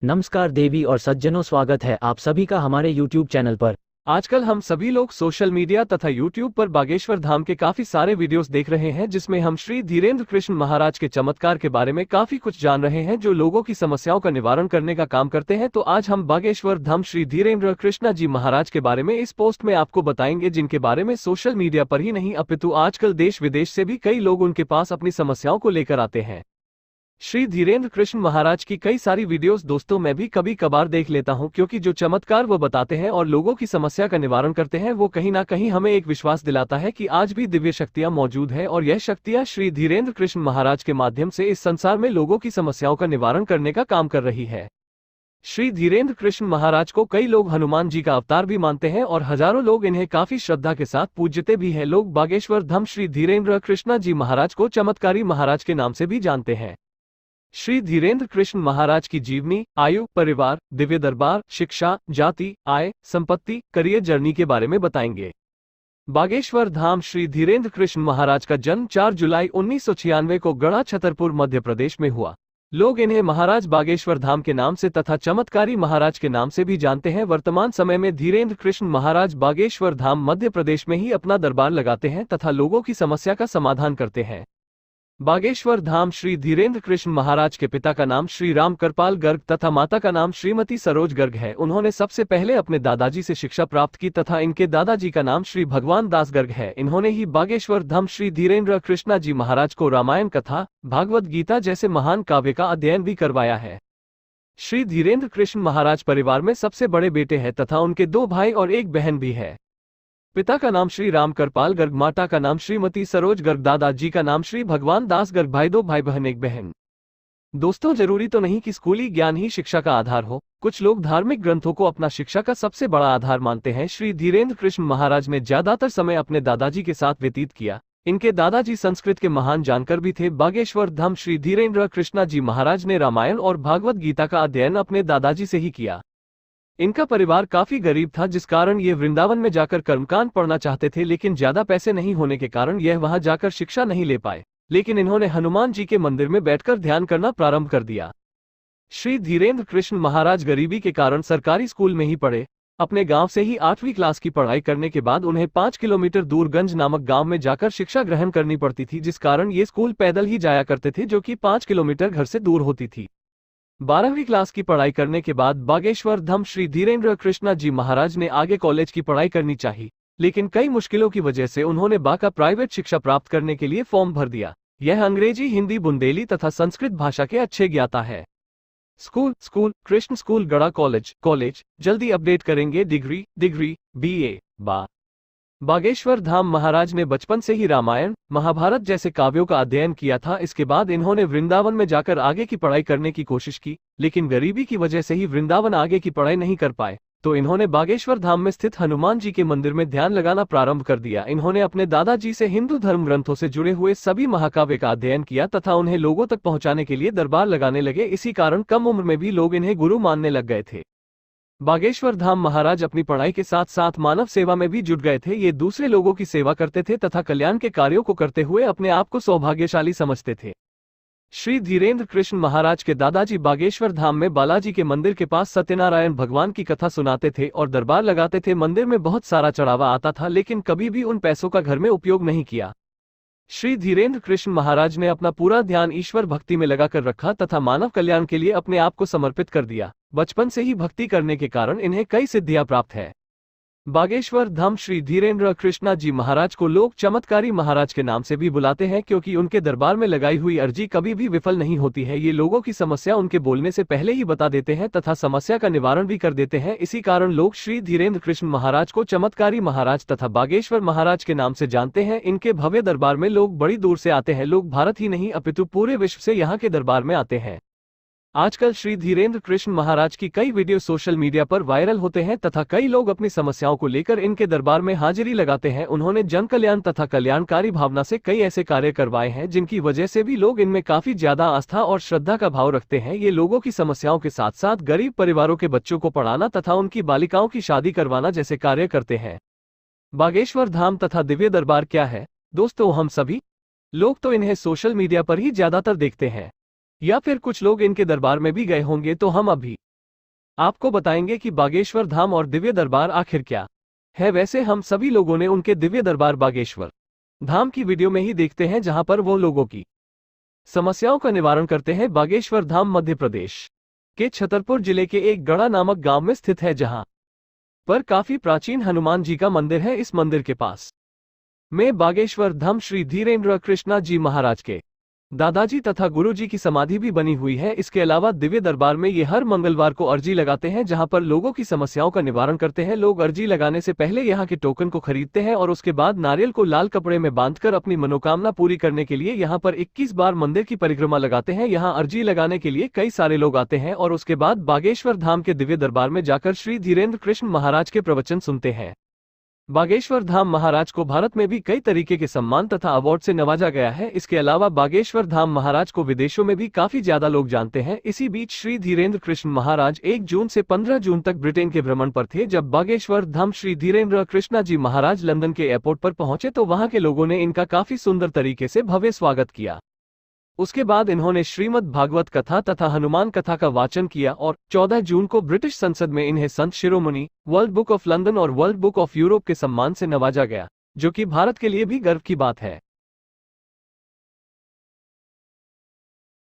नमस्कार देवी और सज्जनों, स्वागत है आप सभी का हमारे YouTube चैनल पर। आजकल हम सभी लोग सोशल मीडिया तथा YouTube पर बागेश्वर धाम के काफी सारे वीडियोस देख रहे हैं, जिसमें हम श्री धीरेन्द्र कृष्ण महाराज के चमत्कार के बारे में काफी कुछ जान रहे हैं, जो लोगों की समस्याओं का निवारण करने का काम करते हैं। तो आज हम बागेश्वर धाम श्री धीरेन्द्र कृष्णा जी महाराज के बारे में इस पोस्ट में आपको बताएंगे, जिनके बारे में सोशल मीडिया पर ही नहीं अपितु आजकल देश विदेश से भी कई लोग उनके पास अपनी समस्याओं को लेकर आते हैं। श्री धीरेन्द्र कृष्ण महाराज की कई सारी वीडियोस दोस्तों मैं भी कभी कभार देख लेता हूं, क्योंकि जो चमत्कार वो बताते हैं और लोगों की समस्या का निवारण करते हैं, वो कहीं ना कहीं हमें एक विश्वास दिलाता है कि आज भी दिव्य शक्तियां मौजूद है और यह शक्तियां श्री धीरेन्द्र कृष्ण महाराज के माध्यम से इस संसार में लोगों की समस्याओं का निवारण करने का काम कर रही है। श्री धीरेन्द्र कृष्ण महाराज को कई लोग हनुमान जी का अवतार भी मानते हैं और हजारों लोग इन्हें काफी श्रद्धा के साथ पूजते भी हैं। लोग बागेश्वर धाम श्री धीरेन्द्र कृष्णा जी महाराज को चमत्कारी महाराज के नाम से भी जानते हैं। श्री धीरेन्द्र कृष्ण महाराज की जीवनी, आयु, परिवार, दिव्य दरबार, शिक्षा, जाति, आय, संपत्ति, करियर जर्नी के बारे में बताएंगे। बागेश्वर धाम श्री धीरेन्द्र कृष्ण महाराज का जन्म 4 जुलाई 1996 को गढ़ा छतरपुर मध्य प्रदेश में हुआ। लोग इन्हें महाराज बागेश्वर धाम के नाम से तथा चमत्कारी महाराज के नाम से भी जानते हैं। वर्तमान समय में धीरेन्द्र कृष्ण महाराज बागेश्वर धाम मध्य प्रदेश में ही अपना दरबार लगाते हैं तथा लोगों की समस्या का समाधान करते हैं। बागेश्वर धाम श्री धीरेन्द्र कृष्ण महाराज के पिता का नाम श्री राम कृपाल गर्ग तथा माता का नाम श्रीमती सरोज गर्ग है। उन्होंने सबसे पहले अपने दादाजी से शिक्षा प्राप्त की तथा इनके दादाजी का नाम श्री भगवान दास गर्ग है। इन्होंने ही बागेश्वर धाम श्री धीरेन्द्र कृष्णा जी महाराज को रामायण कथा, भागवत गीता जैसे महान काव्य का अध्ययन भी करवाया है। श्री धीरेन्द्र कृष्ण महाराज परिवार में सबसे बड़े बेटे हैं तथा उनके 2 भाई और 1 बहन भी है। पिता का नाम श्री राम कृपाल गर्ग, माता का नाम श्रीमती सरोज गर्ग, दादाजी का नाम श्री भगवान दास गर्ग, भाई 2 भाई बहन 1 बहन। दोस्तों, जरूरी तो नहीं कि स्कूली ज्ञान ही शिक्षा का आधार हो। कुछ लोग धार्मिक ग्रंथों को अपना शिक्षा का सबसे बड़ा आधार मानते हैं। श्री धीरेन्द्र कृष्ण महाराज ने ज्यादातर समय अपने दादाजी के साथ व्यतीत किया। इनके दादाजी संस्कृत के महान जानकार भी थे। बागेश्वर धाम श्री धीरेन्द्र कृष्णा जी महाराज ने रामायण और भागवत गीता का अध्ययन अपने दादाजी से ही किया। इनका परिवार काफी गरीब था, जिस कारण ये वृंदावन में जाकर कर्मकांड पढ़ना चाहते थे, लेकिन ज्यादा पैसे नहीं होने के कारण यह वहां जाकर शिक्षा नहीं ले पाए। लेकिन इन्होंने हनुमान जी के मंदिर में बैठकर ध्यान करना प्रारंभ कर दिया। श्री धीरेन्द्र कृष्ण महाराज गरीबी के कारण सरकारी स्कूल में ही पढ़े। अपने गांव से ही 8वीं क्लास की पढ़ाई करने के बाद उन्हें 5 किलोमीटर दूर गंज नामक गांव में जाकर शिक्षा ग्रहण करनी पड़ती थी, जिस कारण ये स्कूल पैदल ही जाया करते थे, जो कि 5 किलोमीटर घर से दूर होती थी। 12वीं क्लास की पढ़ाई करने के बाद बागेश्वर धाम श्री धीरेन्द्र कृष्णा जी महाराज ने आगे कॉलेज की पढ़ाई करनी चाहिए, लेकिन कई मुश्किलों की वजह से उन्होंने बाका प्राइवेट शिक्षा प्राप्त करने के लिए फॉर्म भर दिया। यह अंग्रेजी, हिंदी, बुंदेली तथा संस्कृत भाषा के अच्छे ज्ञाता है। स्कूल कृष्ण स्कूल, गढ़ा कॉलेज जल्दी अपडेट करेंगे। डिग्री BA बागेश्वर धाम महाराज ने बचपन से ही रामायण, महाभारत जैसे काव्यों का अध्ययन किया था। इसके बाद इन्होंने वृंदावन में जाकर आगे की पढ़ाई करने की कोशिश की, लेकिन गरीबी की वजह से ही वृंदावन आगे की पढ़ाई नहीं कर पाए। तो इन्होंने बागेश्वर धाम में स्थित हनुमान जी के मंदिर में ध्यान लगाना प्रारंभ कर दिया। इन्होंने अपने दादाजी से हिंदू धर्म ग्रंथों से जुड़े हुए सभी महाकाव्य का अध्ययन किया तथा उन्हें लोगों तक पहुंचाने के लिए दरबार लगाने लगे। इसी कारण कम उम्र में भी लोग इन्हें गुरु मानने लग गए थे। बागेश्वर धाम महाराज अपनी पढ़ाई के साथ साथ मानव सेवा में भी जुट गए थे। ये दूसरे लोगों की सेवा करते थे तथा कल्याण के कार्यों को करते हुए अपने आप को सौभाग्यशाली समझते थे। श्री धीरेन्द्र कृष्ण महाराज के दादाजी बागेश्वर धाम में बालाजी के मंदिर के पास सत्यनारायण भगवान की कथा सुनाते थे और दरबार लगाते थे। मंदिर में बहुत सारा चढ़ावा आता था, लेकिन कभी भी उन पैसों का घर में उपयोग नहीं किया। श्री धीरेन्द्र कृष्ण महाराज ने अपना पूरा ध्यान ईश्वर भक्ति में लगाकर रखा तथा मानव कल्याण के लिए अपने आप को समर्पित कर दिया। बचपन से ही भक्ति करने के कारण इन्हें कई सिद्धियां प्राप्त है। बागेश्वर धाम श्री धीरेन्द्र कृष्णा जी महाराज को लोग चमत्कारी महाराज के नाम से भी बुलाते हैं, क्योंकि उनके दरबार में लगाई हुई अर्जी कभी भी विफल नहीं होती है। ये लोगों की समस्या उनके बोलने से पहले ही बता देते हैं तथा समस्या का निवारण भी कर देते हैं। इसी कारण लोग श्री धीरेन्द्र कृष्ण महाराज को चमत्कारी महाराज तथा बागेश्वर महाराज के नाम से जानते हैं। इनके भव्य दरबार में लोग बड़ी दूर से आते हैं। लोग भारत ही नहीं अपितु पूरे विश्व से यहाँ के दरबार में आते हैं। आजकल श्री धीरेन्द्र कृष्ण महाराज की कई वीडियो सोशल मीडिया पर वायरल होते हैं तथा कई लोग अपनी समस्याओं को लेकर इनके दरबार में हाजिरी लगाते हैं। उन्होंने जन कल्याण तथा कल्याणकारी भावना से कई ऐसे कार्य करवाए हैं, जिनकी वजह से भी लोग इनमें काफी ज्यादा आस्था और श्रद्धा का भाव रखते हैं। ये लोगों की समस्याओं के साथ साथ गरीब परिवारों के बच्चों को पढ़ाना तथा उनकी बालिकाओं की शादी करवाना जैसे कार्य करते हैं। बागेश्वर धाम तथा दिव्य दरबार क्या है दोस्तों? हम सभी लोग तो इन्हें सोशल मीडिया पर ही ज्यादातर देखते हैं, या फिर कुछ लोग इनके दरबार में भी गए होंगे। तो हम अभी आपको बताएंगे कि बागेश्वर धाम और दिव्य दरबार आखिर क्या है। वैसे हम सभी लोगों ने उनके दिव्य दरबार बागेश्वर धाम की वीडियो में ही देखते हैं, जहां पर वो लोगों की समस्याओं का निवारण करते हैं। बागेश्वर धाम मध्य प्रदेश के छतरपुर जिले के एक गढ़ा नामक गांव में स्थित है, जहां पर काफी प्राचीन हनुमान जी का मंदिर है। इस मंदिर के पास में बागेश्वर धाम श्री धीरेन्द्र कृष्णा जी महाराज के दादाजी तथा गुरुजी की समाधि भी बनी हुई है। इसके अलावा दिव्य दरबार में ये हर मंगलवार को अर्जी लगाते हैं, जहां पर लोगों की समस्याओं का निवारण करते हैं। लोग अर्जी लगाने से पहले यहां के टोकन को खरीदते हैं और उसके बाद नारियल को लाल कपड़े में बांधकर अपनी मनोकामना पूरी करने के लिए यहां पर 21 बार मंदिर की परिक्रमा लगाते हैं। यहां अर्जी लगाने के लिए कई सारे लोग आते हैं और उसके बाद बागेश्वर धाम के दिव्य दरबार में जाकर श्री धीरेन्द्र कृष्ण महाराज के प्रवचन सुनते हैं। बागेश्वर धाम महाराज को भारत में भी कई तरीके के सम्मान तथा अवार्ड से नवाजा गया है। इसके अलावा बागेश्वर धाम महाराज को विदेशों में भी काफी ज्यादा लोग जानते हैं। इसी बीच श्री धीरेन्द्र कृष्ण महाराज 1 जून से 15 जून तक ब्रिटेन के भ्रमण पर थे। जब बागेश्वर धाम श्री धीरेन्द्र कृष्णा जी महाराज लंदन के एयरपोर्ट पर पहुंचे तो वहां के लोगों ने इनका काफी सुंदर तरीके से भव्य स्वागत किया। उसके बाद इन्होंने श्रीमद् भागवत कथा तथा हनुमान कथा का वाचन किया और 14 जून को ब्रिटिश संसद में इन्हें Sant Shiromani, world book of London और वर्ल्ड बुक ऑफ यूरोप के सम्मान से नवाजा गया, जो कि भारत के लिए भी गर्व की बात है।